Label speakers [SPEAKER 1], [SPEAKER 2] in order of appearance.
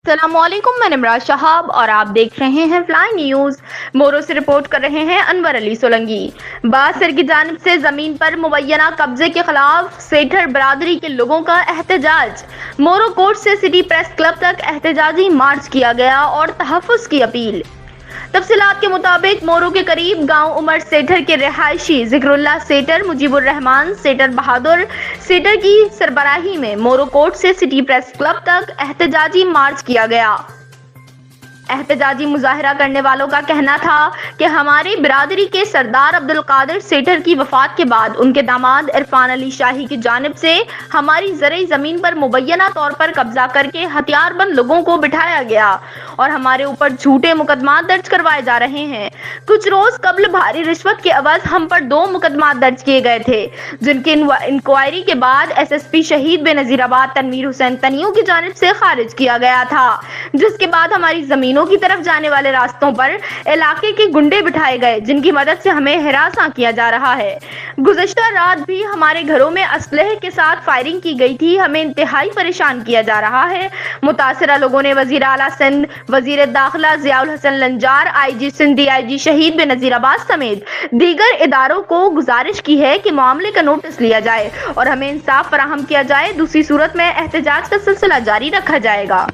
[SPEAKER 1] السلام علیکم، میں نمراد شہاب اور آپ دیکھ رہے ہیں فلائی نیوز۔ مورو سے رپورٹ کر رہے ہیں انور علی سولنگی۔ باسر کی جانب سے زمین پر مبینہ قبضے کے خلاف سیٹھر برادری کے لوگوں کا احتجاج۔ مورو کوٹ سے سٹی پریس کلب تک احتجاجی مارچ کیا گیا اور تحفظ کی اپیل۔ تفصیلات کے مطابق مورو کے قریب گاؤں عمر سیٹھر کے رہائشی ذکر اللہ سیٹھر، مجیب الرحمان سیٹھر بہادر سیٹھر کی سربراہی میں مورو کوٹ سے سٹی پریس کلب تک احتجاجی مارچ کیا گیا۔ احتجاجی مظاہرہ کرنے والوں کا کہنا تھا کہ ہماری برادری کے سردار عبدالقادر سیٹھر کی وفات کے بعد ان کے داماد عرفان علی شاہی کی جانب سے ہماری زرعی زمین پر مبینہ طور پر قبضہ کر کے ہتھیار بند لوگوں کو بٹھایا گیا اور ہمارے اوپر جھوٹے مقدمات درج کروائے جا رہے ہیں۔ کچھ روز قبل بھاری رشوت کے عوض ہم پر 2 مقدمات درج کیے گئے تھے، جن کی انکوائری کے بعد ایس ایس پی شہید بے نظیر آباد تنویر حسین تنیو کی جانب سے خارج کیا گیا تھا، جس کے بعد ہماری زمینوں کی طرف جانے والے راستوں پر علاقے کے گنڈے بٹھائے گئے، جن کی مدد سے ہمیں ہراساں کیا جا رہا ہے۔ گزشتہ رات بھی ہمارے گھروں میں اسلحے کے ساتھ فائرنگ کی گئی تھی، ہمیں انتہائی پریشان کیا جا رہا ہے۔ متاثرہ لوگوں نے وزیر اعلیٰ سندھ، وزیر داخلہ ضیاء الحسن لنجار، آئی جی سندھ، ڈی آئی جی شہید بے نظیر آباد سمیت دیگر اداروں کو گزارش کی ہے کہ معاملے کا نوٹس لیا جائے اور ہمیں انصاف فراہم کیا جائے، دوسری صورت میں احتجاج کا سلسلہ جاری رکھا جائے گا۔